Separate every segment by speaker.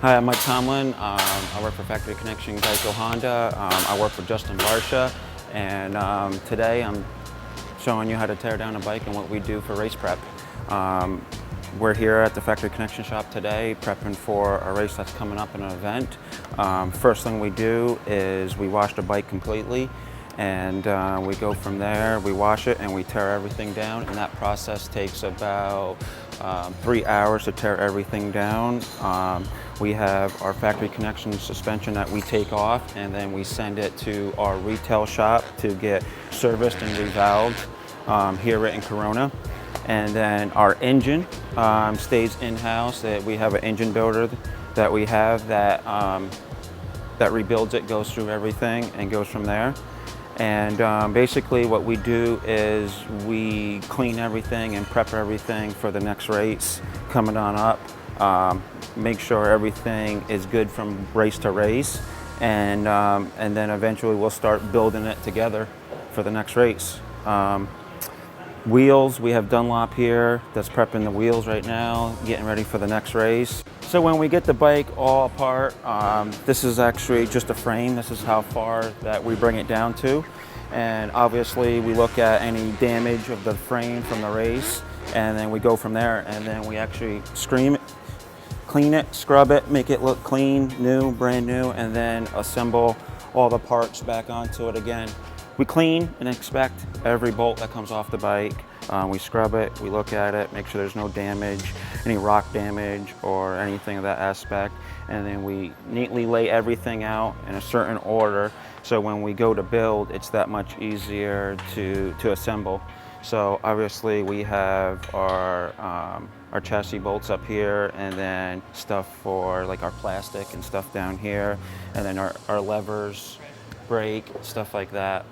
Speaker 1: Hi, I'm Mike Tomlin. I work for Factory Connection GEICO Honda. I work for Justin Barcia, and today I'm showing you how to tear down a bike and what we do for race prep. We're here at the Factory Connection shop today prepping for a race that's coming up in an event. First thing we do is we wash the bike completely, and we go from there, we wash it and we tear everything down, and that process takes about 3 hours to tear everything down. We have our Factory Connection suspension that we take off, and then we send it to our retail shop to get serviced and revalved here in Corona. And then our engine stays in-house. We have an engine builder that we have that rebuilds it, goes through everything and goes from there. And basically what we do is we clean everything and prep everything for the next race coming on up. Make sure everything is good from race to race, and then eventually we'll start building it together for the next race. Wheels, we have Dunlop here that's prepping the wheels right now, getting ready for the next race. So when we get the bike all apart, this is actually just a frame. This is how far that we bring it down to. And obviously we look at any damage of the frame from the race, and then we go from there, and then we actually screen it, clean it, scrub it, make it look clean, new, brand new, and then assemble all the parts back onto it again. We clean and inspect every bolt that comes off the bike. We scrub it, we look at it, make sure there's no damage, any rock damage or anything of that aspect. And then we neatly lay everything out in a certain order, so when we go to build, it's that much easier to assemble. So obviously we have our chassis bolts up here, and then stuff for like our plastic and stuff down here, and then our levers, brake, stuff like that.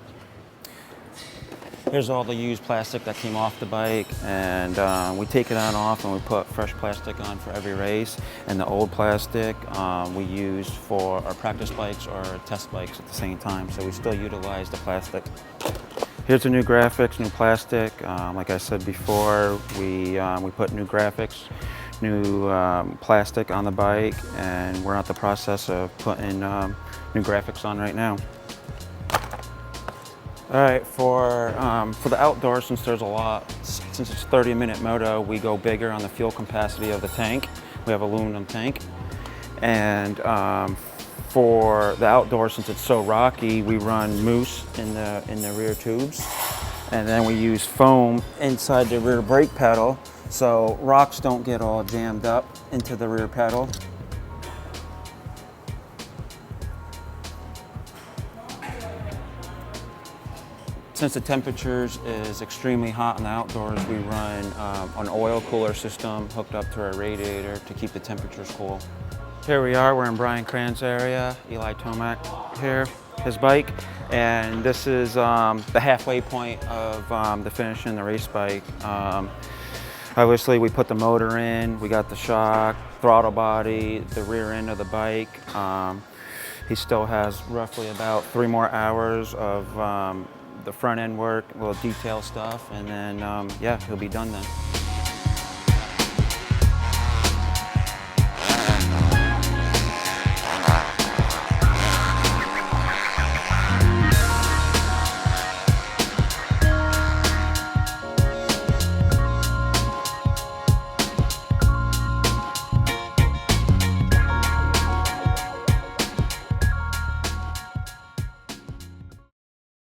Speaker 1: Here's all the used plastic that came off the bike, and we take it on off and we put fresh plastic on for every race. And the old plastic we use for our practice bikes or test bikes at the same time, so we still utilize the plastic. Here's the new graphics, new plastic. Like I said before, we put new graphics, new plastic on the bike, and we're at the process of putting new graphics on right now. All right, for the outdoors, since there's a lot, since it's 30-minute moto, we go bigger on the fuel capacity of the tank. We have aluminum tank. And for the outdoors, since it's so rocky, we run mousse in the rear tubes. And then we use foam inside the rear brake pedal, so rocks don't get all jammed up into the rear pedal. Since the temperatures is extremely hot in the outdoors, we run an oil cooler system hooked up to our radiator to keep the temperatures cool. Here we are, we're in Brian Cran's area, Eli Tomac here, his bike. And this is the halfway point of the finish in the race bike. Obviously we put the motor in, we got the shock, throttle body, the rear end of the bike. He still has roughly about 3 more hours of the front end work, little detail stuff, and then yeah, he'll be done then.